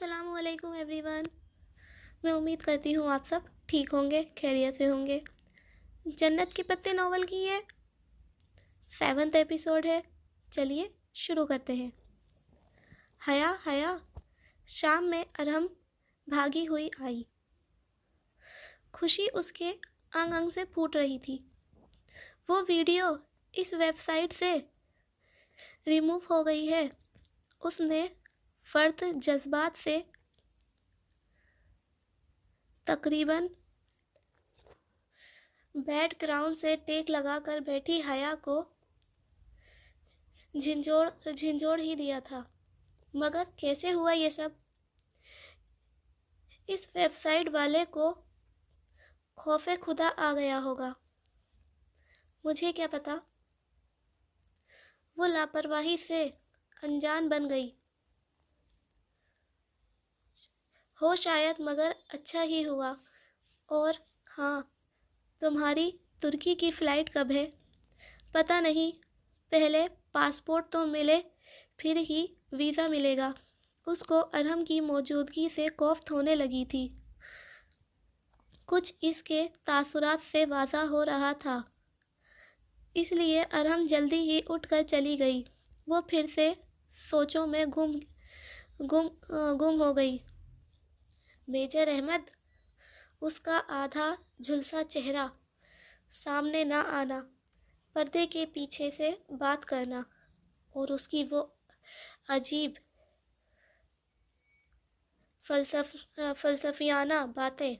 السلام علیکم every one. میں امید کرتی ہوں آپ سب ٹھیک ہوں گے، خیریت سے ہوں گے. جنت کے پتے ناول کی یہ 7واں ایپیسوڈ ہے. چلیے شروع کرتے ہیں. حیا حیا شام میں ارحم بھاگی ہوئی آئی. خوشی اس کے انگ انگ سے پھوٹ رہی تھی. وہ ویڈیو اس ویب سائٹ سے ریموو ہو گئی ہے. اس نے فرد جذبات سے تقریباً بیک گراؤنڈ سے ٹیک لگا کر بیٹھی حیا کو جھنجھوڑ ہی دیا تھا. مگر کیسے ہوا یہ سب؟ اس ویب سائٹ والے کو خوف خدا آ گیا ہوگا. مجھے کیا پتا. وہ لاپرواہی سے انجان بن گئی ہو شاید، مگر اچھا ہی ہوا. اور ہاں، تمہاری ترکی کی فلائٹ کب ہے؟ پتہ نہیں. پہلے پاسپورٹ تو ملے، پھر ہی ویزا ملے گا. اس کو ارحم کی موجودگی سے کوفت ہونے لگی تھی. کچھ اس کے تاثرات سے واضح ہو رہا تھا. اس لیے ارحم جلدی ہی اٹھ کر چلی گئی. وہ پھر سے سوچوں میں گم ہو گئی. میجر احمد، اس کا آدھا جھلسا چہرہ، سامنے نہ آنا، پردے کے پیچھے سے بات کرنا، اور اس کی وہ عجیب فلسفیانہ باتیں.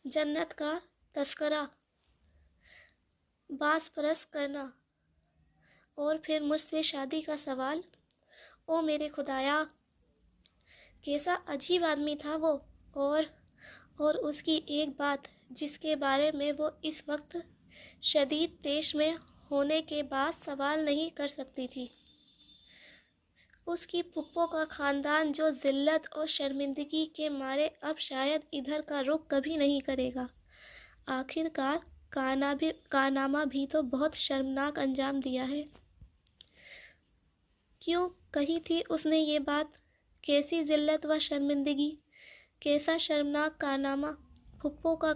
جنت کا تذکرہ، باز پرست کرنا، اور پھر مجھ سے شادی کا سوال. او میرے خدایا، کیسا عجیب آدمی تھا وہ. اور اس کی ایک بات جس کے بارے میں وہ اس وقت شدید طیش میں ہونے کے بعد سوال نہیں کر سکتی تھی. اس کی پھپھو کا خاندان جو ذلت اور شرمندگی کے مارے اب شاید ادھر کا رخ کبھی نہیں کرے گا. آخر کار کارنامہ بھی تو بہت شرمناک انجام دیا ہے. کیوں کہی تھی اس نے یہ بات؟ کیسی ذلت و شرمندگی، کیسا شرمناک کارنامہ؟ پھپھو کا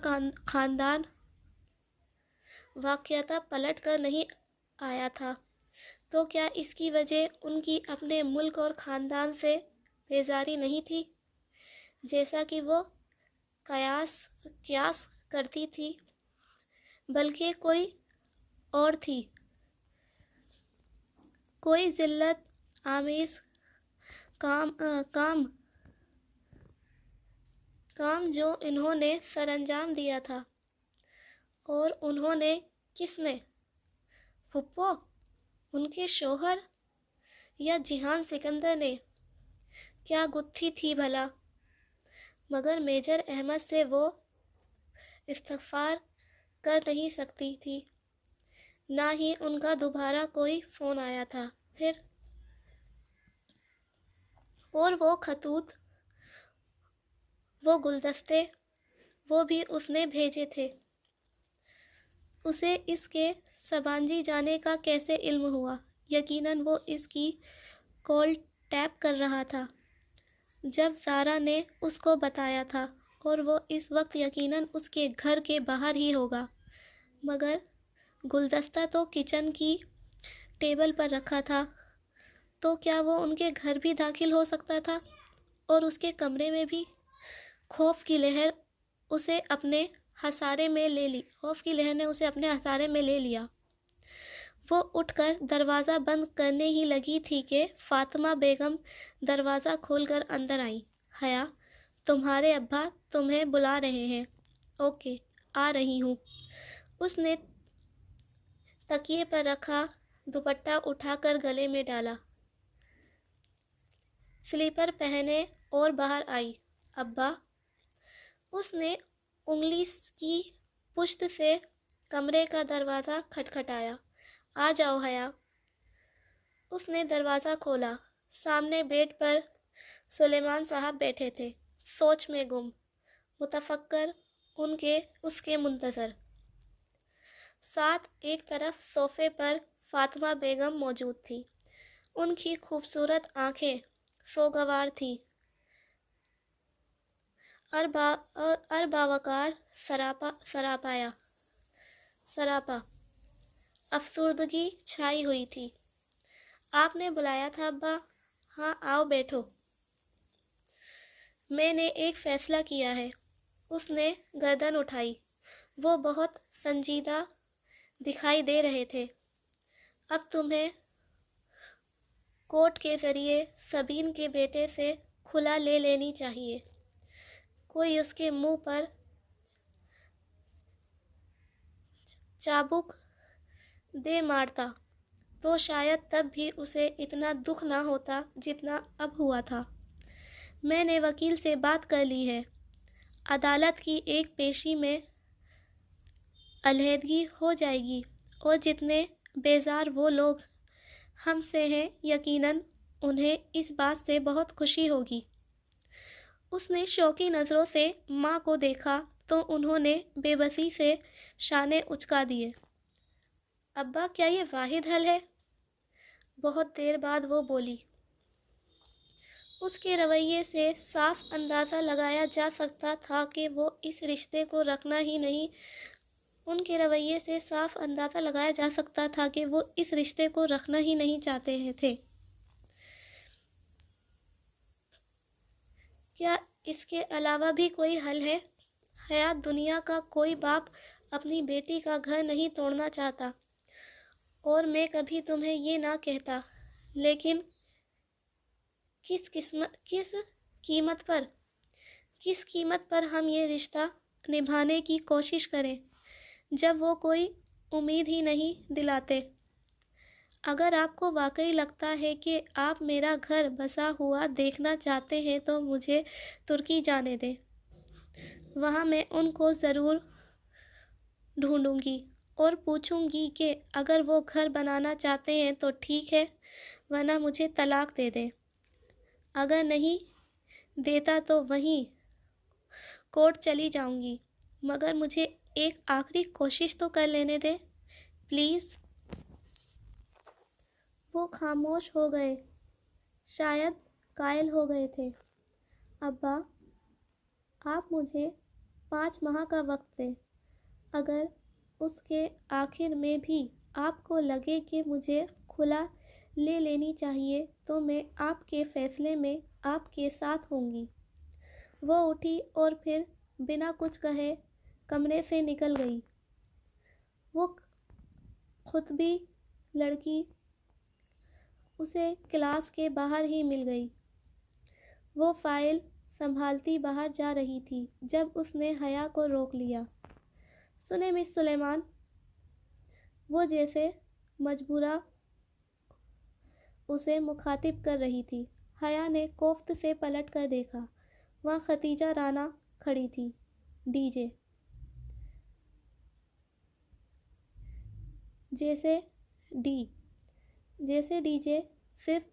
خاندان واقعتاً پلٹ کر نہیں آیا تھا تو کیا اس کی وجہ ان کی اپنے ملک اور خاندان سے بیزاری نہیں تھی، جیسا کہ وہ قیاس کرتی تھی، بلکہ کوئی اور تھی؟ کوئی ذلت آمیز کام جو انہوں نے سر انجام دیا تھا. اور انہوں نے کس نے؟ پھپھو، ان کے شوہر، یا جہان سکندر نے؟ کیا گتھی تھی بھلا؟ مگر میجر احمد سے وہ استغفار کر نہیں سکتی تھی. نہ ہی ان کا دوبارہ کوئی فون آیا تھا. پھر اور وہ خطوط، وہ گلدستے، وہ بھی اس نے بھیجے تھے. اسے اس کے سبانجی جانے کا کیسے علم ہوا؟ یقیناً وہ اس کی کال ٹیپ کر رہا تھا جب زارا نے اس کو بتایا تھا، اور وہ اس وقت یقیناً اس کے گھر کے باہر ہی ہوگا. مگر گلدستہ تو کچن کی ٹیبل پر رکھا تھا، تو کیا وہ ان کے گھر بھی داخل ہو سکتا تھا؟ اور اس کے کمرے میں بھی؟ خوف کی لہر نے اسے اپنے ہسارے میں لے لیا. وہ اٹھ کر دروازہ بند کرنے ہی لگی تھی کہ فاطمہ بیگم دروازہ کھول کر اندر آئیں. حیا، تمہارے ابا تمہیں بلا رہے ہیں. اوکے، آ رہی ہوں. اس نے تکیے پر رکھا دوپٹہ اٹھا کر گلے میں ڈالا، سلیپر پہنے اور باہر آئی. ابا؟ اس نے انگلی کی پشت سے کمرے کا دروازہ کھٹکھٹایا. آ جاؤ حیا. اس نے دروازہ کھولا. سامنے بیڈ پر سلیمان صاحب بیٹھے تھے، سوچ میں گم، متفکر، اس کے منتظر. ساتھ ایک طرف صوفے پر فاطمہ بیگم موجود تھی. ان کی خوبصورت آنکھیں سوگوار تھیں اور باوقار سراپا افسردگی چھائی ہوئی تھی۔ آپ نے بلایا تھا ابا؟ ہاں آؤ بیٹھو۔ میں نے ایک فیصلہ کیا ہے۔ اس نے گردن اٹھائی۔ وہ بہت سنجیدہ دکھائی دے رہے تھے۔ اب تمہیں کورٹ کے ذریعے سبین کے بیٹے سے کھلا لے لینی چاہیے۔ کوئی اس کے منہ پر چابک دے مارتا تو شاید تب بھی اسے اتنا دکھ نہ ہوتا جتنا اب ہوا تھا۔ میں نے وکیل سے بات کر لی ہے۔ عدالت کی ایک پیشی میں علیحدگی ہو جائے گی اور جتنے بیزار وہ لوگ ہم سے ہیں یقیناً انہیں اس بات سے بہت خوشی ہوگی۔ اس نے شوقی نظروں سے ماں کو دیکھا تو انہوں نے بے بسی سے شانے اچکا دیے۔ ابا کیا یہ واحد حل ہے؟ بہت دیر بعد وہ بولی۔ اس کے رویے سے صاف اندازہ لگایا جا سکتا تھا کہ وہ اس رشتے کو رکھنا ہی نہیں چاہتے تھے۔ کیا اس کے علاوہ بھی کوئی حل ہے؟ حیات دنیا کا کوئی باپ اپنی بیٹی کا گھر نہیں توڑنا چاہتا، اور میں کبھی تمہیں یہ نہ کہتا، لیکن کس قیمت پر ہم یہ رشتہ نبھانے کی کوشش کریں جب وہ کوئی امید ہی نہیں دلاتے؟ اگر آپ کو واقعی لگتا ہے کہ آپ میرا گھر بسا ہوا دیکھنا چاہتے ہیں تو مجھے ترکی جانے دیں۔ وہاں میں ان کو ضرور ڈھونڈوں گی اور پوچھوں گی کہ اگر وہ گھر بنانا چاہتے ہیں تو ٹھیک ہے، ورنہ مجھے طلاق دے دیں۔ اگر نہیں دیتا تو وہیں کورٹ چلی جاؤں گی، مگر مجھے ایک آخری کوشش تو کر لینے دیں پلیز۔ وہ خاموش ہو گئے، شاید قائل ہو گئے تھے۔ ابا، آپ مجھے 5 ماہ کا وقت دیں۔ اگر اس کے آخر میں بھی آپ کو لگے کہ مجھے کھلا لے لینی چاہیے تو میں آپ کے فیصلے میں آپ کے ساتھ ہوں گی۔ وہ اٹھی اور پھر بنا کچھ کہے کمرے سے نکل گئی۔ وہ خطبی لڑکی اسے کلاس کے باہر ہی مل گئی۔ وہ فائل سنبھالتی باہر جا رہی تھی جب اس نے حیا کو روک لیا۔ سنیں مس سلیمان، وہ جیسے مجبورہ اسے مخاطب کر رہی تھی۔ حیا نے کوفت سے پلٹ کر دیکھا۔ وہاں ختیجہ رانا کھڑی تھی۔ ڈی جے جیسے ڈی جے صرف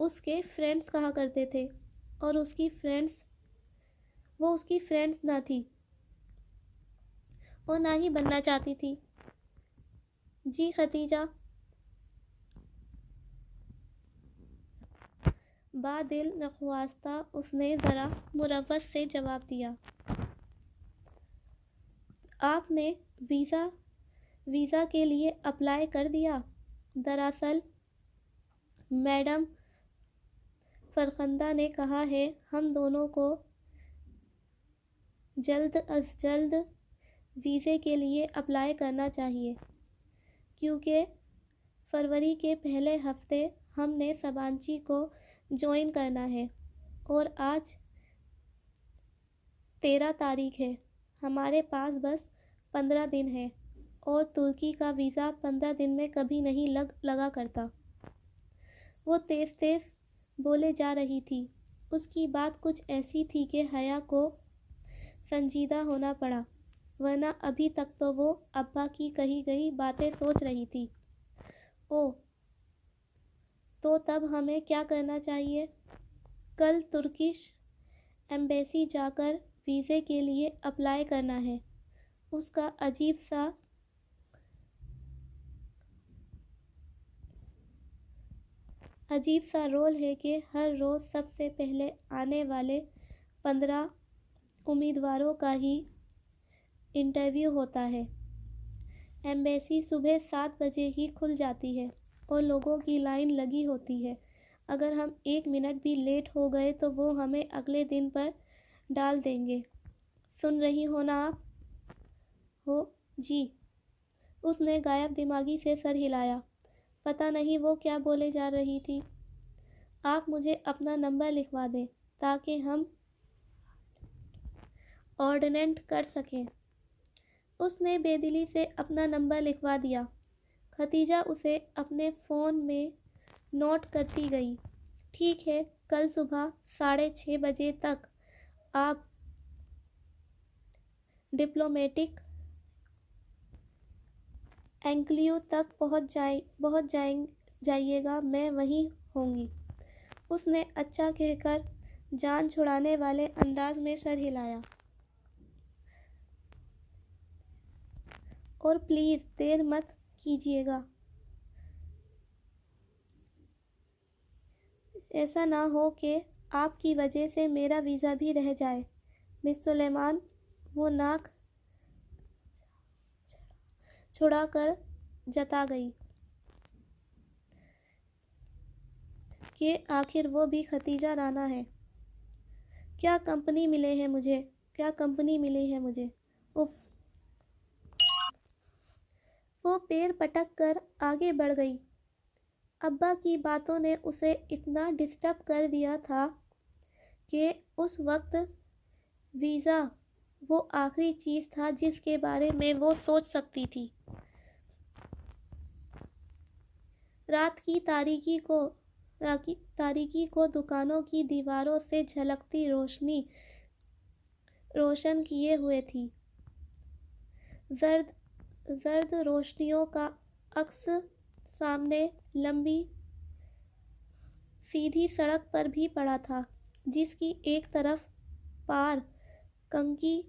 اس کے فرینڈز کہا کرتے تھے، اور وہ اس کی فرینڈز نہ تھی اور نہ ہی بننا چاہتی تھی۔ جی ختیجہ، با دل نخواستہ اس نے ذرا مروت سے جواب دیا۔ آپ نے ویزا کے لیے اپلائی کر دیا؟ دراصل میڈم فرخندہ نے کہا ہے ہم دونوں کو جلد از جلد ویزے کے لیے اپلائی کرنا چاہیے، کیونکہ فروری کے پہلے ہفتے ہم نے سبانچی کو جوائن کرنا ہے، اور آج 13 تاریخ ہے۔ ہمارے پاس بس 15 دن ہیں، اور ترکی کا ویزا 15 دن میں کبھی نہیں لگا کرتا۔ وہ تیز بولے جا رہی تھی۔ اس کی بات کچھ ایسی تھی کہ حیا کو سنجیدہ ہونا پڑا، ورنہ ابھی تک تو وہ ابا کی کہی گئی باتیں سوچ رہی تھی۔ اوہ، تو تب ہمیں کیا کرنا چاہیے؟ کل ترکش ایمبیسی جا کر ویزے کے لیے اپلائی کرنا ہے۔ اس کا عجیب سا عجیب سا رول ہے کہ ہر روز سب سے پہلے آنے والے 15 امیدواروں کا ہی انٹرویو ہوتا ہے۔ ایمبیسی صبح 7 بجے ہی کھل جاتی ہے اور لوگوں کی لائن لگی ہوتی ہے۔ اگر ہم 1 منٹ بھی لیٹ ہو گئے تو وہ ہمیں اگلے دن پر ڈال دیں گے۔ سن رہی ہو نا آپ؟ ہو جی۔ اس نے غائب دماغی سے سر ہلایا۔ پتہ نہیں وہ کیا بولے جا رہی تھی۔ آپ مجھے اپنا نمبر لکھوا دیں تاکہ ہم آرڈیننٹ کر سکیں۔ اس نے بے دلی سے اپنا نمبر لکھوا دیا۔ ختیجہ اسے اپنے فون میں نوٹ کرتی گئی۔ ٹھیک ہے، کل صبح 6:30 بجے تک آپ ڈپلومیٹک انکلیو تک پہنچ جائیے گا، میں وہیں ہوں گی۔ اس نے اچھا کہہ کر جان چھڑانے والے انداز میں سر ہلایا۔ اور پلیز دیر مت کیجیے گا۔ ایسا نہ ہو کہ آپ کی وجہ سے میرا ویزا بھی رہ جائے۔ مس سلیمان وہ ناک چھڑا کر جتا گئی کہ آخر وہ بھی ختیجہ رانا ہے۔ کیا کمپنی ملی ہے مجھے۔ اف۔ وہ پیر پٹک کر آگے بڑھ گئی۔ ابا کی باتوں نے اسے اتنا ڈسٹرب کر دیا تھا کہ اس وقت ویزا وہ آخری چیز تھا جس کے بارے میں وہ سوچ سکتی تھی۔ رات کی تاریکی کو دکانوں کی دیواروں سے جھلکتی روشنی روشن کیے ہوئے تھی۔ زرد روشنیوں کا عکس سامنے لمبی سیدھی سڑک پر بھی پڑا تھا، جس کی ایک طرف پار کنگی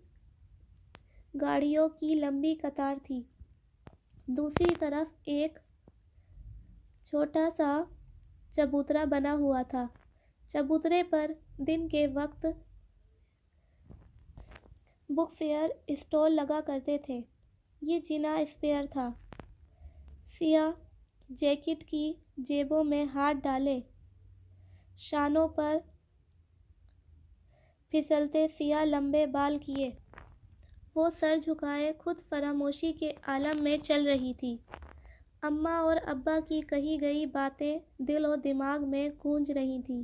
گاڑیوں کی لمبی قطار تھی، دوسری طرف ایک چھوٹا سا چبوترا بنا ہوا تھا۔ چبوترے پر دن کے وقت بک فیئر اسٹال لگا کرتے تھے۔ یہ جینا اسپیئر تھا۔ سیاہ جیکٹ کی جیبوں میں ہاتھ ڈالے، شانوں پر پھسلتے سیاہ لمبے بال کیے، وہ سر جھکائے خود فراموشی کے عالم میں چل رہی تھی۔ اماں اور ابا کی کہی گئی باتیں دل و دماغ میں گونج رہی تھیں۔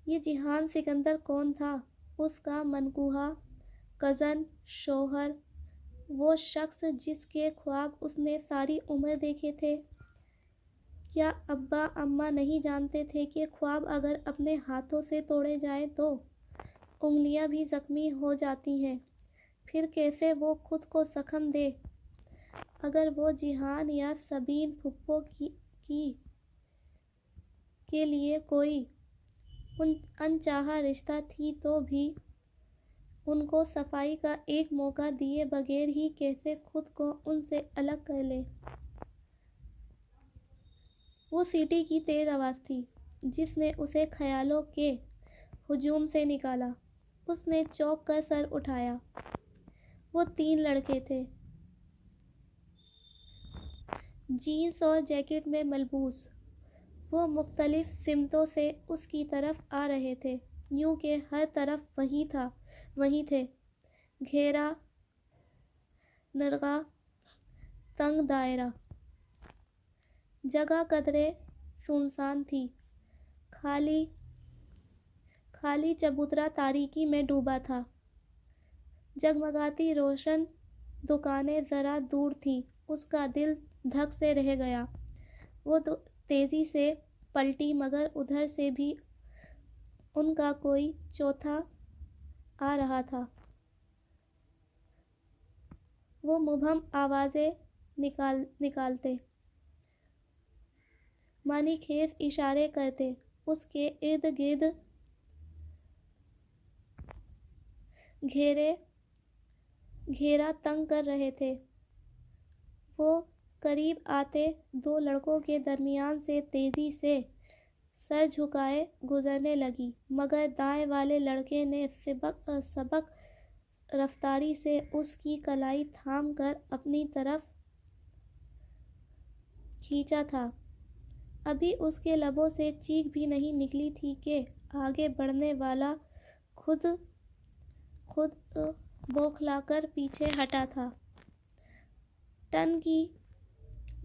یہ جیحان سکندر کون تھا؟ اس کا منقوہ کزن، شوہر، وہ شخص جس کے خواب اس نے ساری عمر دیکھے تھے۔ کیا ابا اماں نہیں جانتے تھے کہ خواب اگر اپنے ہاتھوں سے توڑے جائیں تو انگلیاں بھی زخمی ہو جاتی ہیں؟ پھر کیسے وہ خود کو زخم دے؟ اگر وہ جیحان یا سبین پھپھو کے لیے کوئی انچاہا رشتہ تھی تو بھی ان کو صفائی کا ایک موقع دیے بغیر ہی کیسے خود کو ان سے الگ کر لے؟ وہ سیٹی کی تیز آواز تھی جس نے اسے خیالوں کے ہجوم سے نکالا۔ اس نے چونک کر سر اٹھایا۔ وہ 3 لڑکے تھے، جینس اور جیکٹ میں ملبوس۔ وہ مختلف سمتوں سے اس کی طرف آ رہے تھے، یوں کہ ہر طرف وہی تھے، گھیرا نرغہ تنگ دائرہ۔ جگہ قدرے سنسان تھی، خالی چبوترا تاریکی میں ڈوبا تھا۔ جگمگاتی روشن دکانیں ذرا دور تھیں۔ اس کا دل دھک سے رہ گیا۔ وہ تیزی سے پلٹی مگر ادھر سے بھی ان کا کوئی چوتھا آ رہا تھا۔ وہ مبہم آوازیں نکالتے، معنی خیز اشارے کرتے، اس کے ارد گرد گھیرا تنگ کر رہے تھے۔ وہ قریب آتے 2 لڑکوں کے درمیان سے تیزی سے سر جھکائے گزرنے لگی، مگر دائیں والے لڑکے نے سبک رفتاری سے اس کی کلائی تھام کر اپنی طرف کھینچا تھا۔ ابھی اس کے لبوں سے چیخ بھی نہیں نکلی تھی کہ آگے بڑھنے والا خود بوکھلا کر پیچھے ہٹا تھا۔ ٹن کی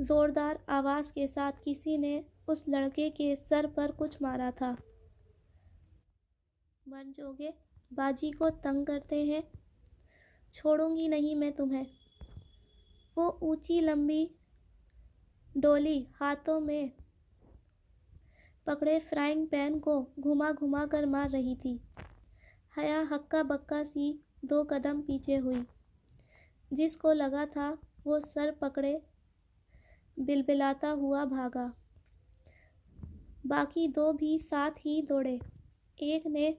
زوردار آواز کے ساتھ کسی نے اس لڑکے کے سر پر کچھ مارا تھا۔ منجوگے باجی کو تنگ کرتے ہیں، چھوڑوں گی نہیں میں تمہیں۔ وہ اونچی لمبی ڈولی ہاتھوں میں پکڑے فرائنگ پین کو گھما گھما کر مار رہی تھی۔ حیا ہکا بکا سی 2 قدم پیچھے ہوئی۔ جس کو لگا تھا وہ سر پکڑے بلبلاتا ہوا بھاگا۔ باقی 2 بھی ساتھ ہی دوڑے۔ ایک نے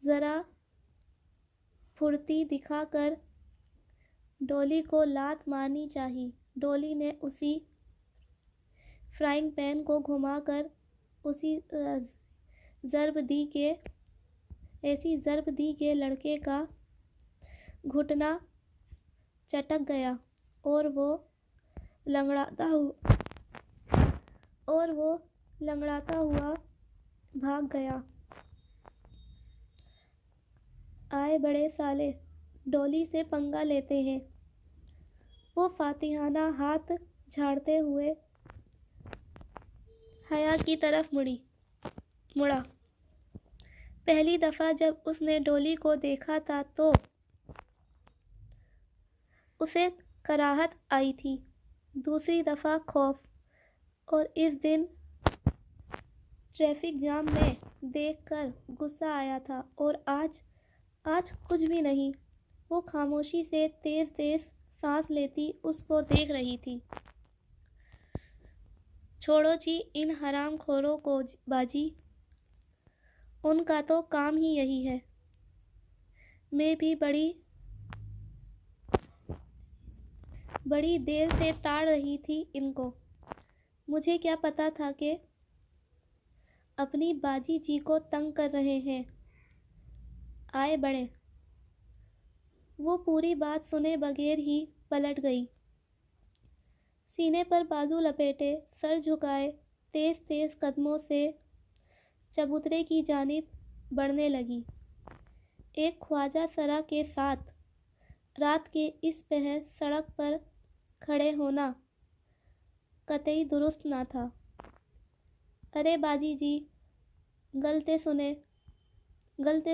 ذرا پھرتی دکھا کر ڈولی کو لات مارنی چاہی۔ ڈولی نے اسی فرائنگ پین کو گھما کر ایسی ضرب دی کہ لڑکے کا گھٹنا چٹک گیا اور وہ لنگڑاتا ہوا بھاگ گیا۔ آئے بڑے سالے، ڈولی سے پنگا لیتے ہیں۔ وہ فاتحانہ ہاتھ جھاڑتے ہوئے حیا کی طرف مڑا۔ پہلی دفعہ جب اس نے ڈولی کو دیکھا تھا تو اسے کراہت آئی تھی، دوسری دفعہ خوف، اور اس دن ٹریفک جام میں دیکھ کر غصہ آیا تھا، اور آج کچھ بھی نہیں۔ وہ خاموشی سے تیز تیز سانس لیتی اس کو دیکھ رہی تھی۔ چھوڑو جی ان حرام خوروں کو باجی، ان کا تو کام ہی یہی ہے۔ میں بھی بڑی دیر سے تاڑ رہی تھی ان کو، مجھے کیا پتا تھا کہ اپنی باجی جی کو تنگ کر رہے ہیں۔ آئے بڑے۔ وہ پوری بات سنے بغیر ہی پلٹ گئی۔ سینے پر بازو لپیٹے، سر جھکائے، تیز تیز قدموں سے چبوترے کی جانب بڑھنے لگی۔ ایک خواجہ سرا کے ساتھ رات کے اس پہر سڑک پر کھڑے ہونا قطعی درست نہ تھا۔ ارے باجی جی، گلتے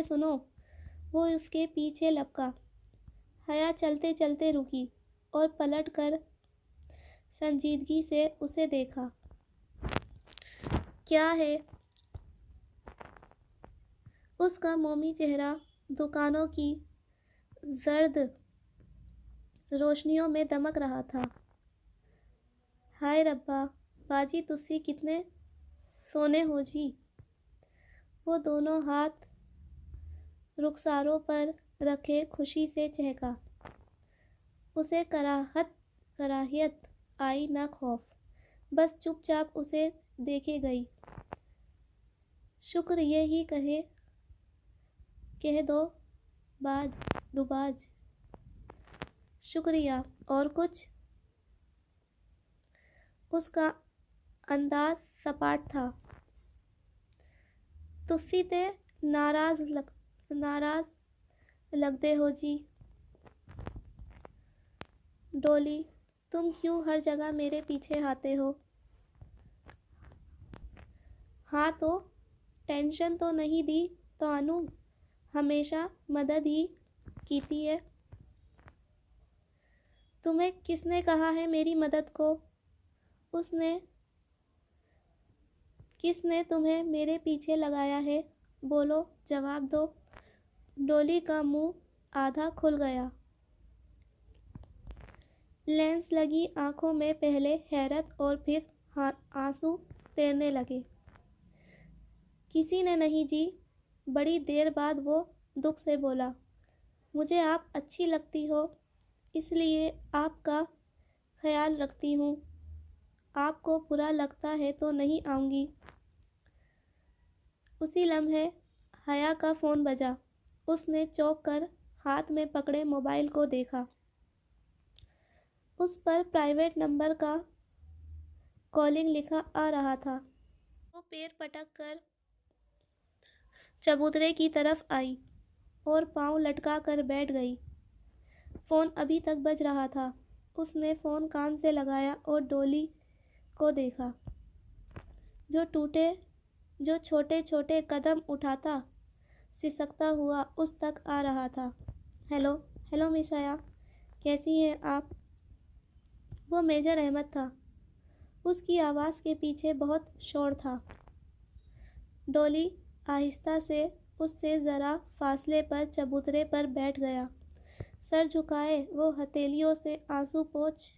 سنو۔ وہ اس کے پیچھے لپکا۔ حیا چلتے چلتے رکی اور پلٹ کر سنجیدگی سے اسے دیکھا۔ کیا ہے؟ اس کا مومی چہرہ دکانوں کی زرد روشنیوں میں دمک رہا تھا۔ ہائے ربا، باجی تسی کتنے سونے ہو جی۔ وہ دونوں ہاتھ رخساروں پر رکھے خوشی سے چہکا۔ اسے کراہیت آئی نہ خوف، بس چپ چاپ اسے دیکھے گئی۔ شکر یہ ہی کہہ دو باج۔ شکریہ۔ اور کچھ؟ اس کا انداز سپاٹ تھا۔ تسی تے ناراض لگدے ہو جی۔ ڈولی، تم کیوں ہر جگہ میرے پیچھے آتے ہو؟ ہاں تو ٹینشن تو نہیں دی توانوں، ہمیشہ مدد ہی کیتی ہے۔ تمہیں کس نے کہا ہے میری مدد کو؟ کس نے تمہیں میرے پیچھے لگایا ہے؟ بولو، جواب دو۔ ڈولی کا منہ آدھا کھل گیا۔ لینس لگی آنکھوں میں پہلے حیرت اور پھر آنسو تیرنے لگے۔ کسی نے نہیں جی۔ بڑی دیر بعد وہ دکھ سے بولا، مجھے آپ اچھی لگتی ہو، اس لیے آپ کا خیال رکھتی ہوں۔ آپ کو برا لگتا ہے تو نہیں آؤں گی۔ اسی لمحے حیا کا فون بجا۔ اس نے چونک کر ہاتھ میں پکڑے موبائل کو دیکھا۔ اس پر پرائیویٹ نمبر کا کالنگ لکھا آ رہا تھا۔ وہ پیر پٹک کر چبوترے کی طرف آئی اور پاؤں لٹکا کر بیٹھ گئی۔ فون ابھی تک بج رہا تھا۔ اس نے فون کان سے لگایا اور ڈولی کو دیکھا، جو چھوٹے چھوٹے قدم اٹھاتا سسکتا ہوا اس تک آ رہا تھا۔ ہیلو مس حیا، کیسی ہیں آپ؟ وہ میجر احمد تھا۔ اس کی آواز کے پیچھے بہت شور تھا۔ ڈولی آہستہ سے اس سے ذرا فاصلے پر چبوترے پر بیٹھ گیا۔ سر جھکائے وہ ہتھیلیوں سے آنسو پوچھ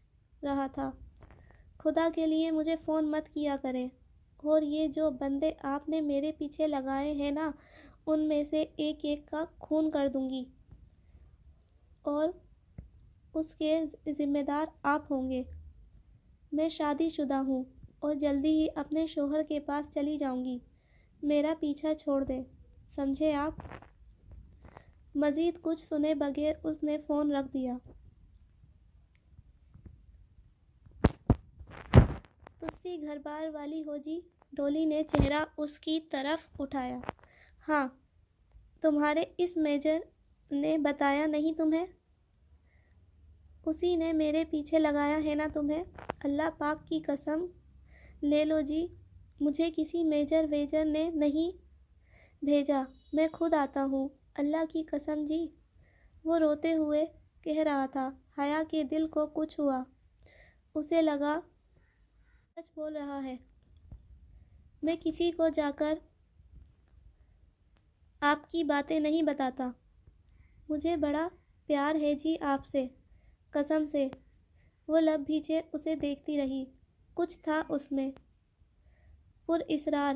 رہا تھا۔ خدا کے لیے مجھے فون مت کیا کریں، اور یہ جو بندے آپ نے میرے پیچھے لگائے ہیں نا، ان میں سے ایک ایک کا خون کر دوں گی، اور اس کے ذمہ دار آپ ہوں گے۔ میں شادی شدہ ہوں اور جلدی ہی اپنے شوہر کے پاس چلی جاؤں گی۔ میرا پیچھا چھوڑ دیں، سمجھے آپ؟ مزید کچھ سنے بغیر اس نے فون رکھ دیا۔ تسی گھر بار والی ہو جی؟ ڈولی نے چہرہ اس کی طرف اٹھایا۔ ہاں، تمہارے اس میجر نے بتایا نہیں تمہیں؟ اسی نے میرے پیچھے لگایا ہے نا تمہیں؟ اللہ پاک کی قسم لے لو جی، مجھے کسی میجر ویجر نے نہیں بھیجا، میں خود آتا ہوں، اللہ کی قسم جی۔ وہ روتے ہوئے کہہ رہا تھا۔ حیا کے دل کو کچھ ہوا۔ اسے لگا سچ بول رہا ہے۔ میں کسی کو جا کر آپ کی باتیں نہیں بتاتا۔ مجھے بڑا پیار ہے جی آپ سے، قسم سے۔ وہ لب بھیجے اسے دیکھتی رہی۔ کچھ تھا اس میں، پر اسرار،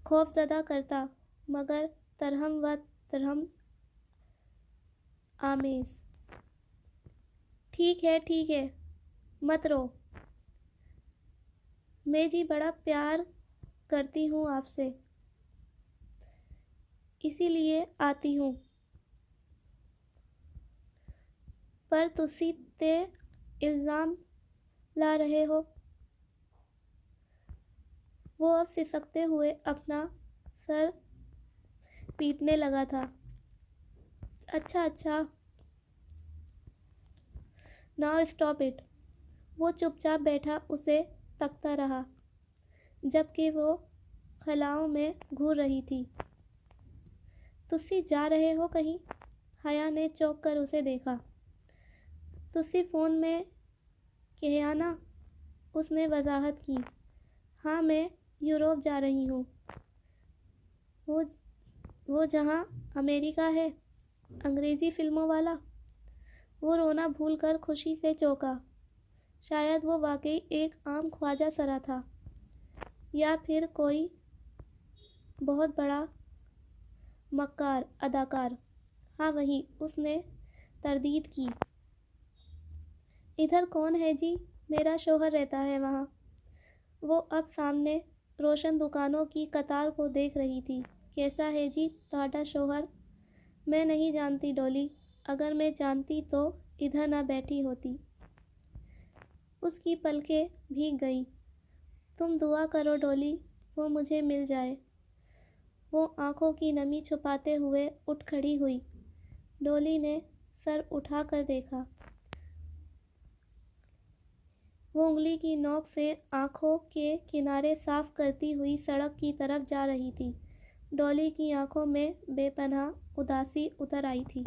خوف زدہ کرتا، مگر ترہم و ترہم آمیز۔ ٹھیک ہے، مت رو۔ میں جی بڑا پیار کرتی ہوں آپ سے، اسی لیے آتی ہوں۔ پر تسی تے الزام لا رہے ہو۔ وہ اب سسکتے ہوئے اپنا سر پیٹنے لگا تھا۔ اچھا، ناؤ اسٹاپ اٹ۔ وہ چپ چاپ بیٹھا اسے تکتا رہا، جبکہ وہ خلاؤں میں گھور رہی تھی۔ تسی جا رہے ہو کہیں؟ حیا نے چونک کر اسے دیکھا۔ تسی فون میں کہیا نا؟ اس نے وضاحت کی۔ ہاں، میں یورپ جا رہی ہوں، وہ جہاں امریکہ ہے، انگریزی فلموں والا۔ وہ رونا بھول کر خوشی سے چونکا۔ شاید وہ واقعی ایک عام خواجہ سرا تھا، یا پھر کوئی بہت بڑا مکار اداکار۔ ہاں وہی، اس نے تردید کی۔ ادھر کون ہے جی؟ میرا شوہر رہتا ہے وہاں۔ وہ اب سامنے روشن دکانوں کی قطار کو دیکھ رہی تھی۔ کیسا ہے جی تہاڈا شوہر؟ میں نہیں جانتی ڈولی، اگر میں جانتی تو ادھر نہ بیٹھی ہوتی۔ اس کی پلکیں بھیگ گئیں۔ تم دعا کرو ڈولی، وہ مجھے مل جائے۔ وہ آنکھوں کی نمی چھپاتے ہوئے اٹھ کھڑی ہوئی۔ ڈولی نے سر اٹھا کر دیکھا۔ وہ انگلی کی نوک سے آنکھوں کے کنارے صاف کرتی ہوئی سڑک کی طرف جا رہی تھی۔ ڈولی کی آنکھوں میں بے پناہ اداسی اتر آئی تھی۔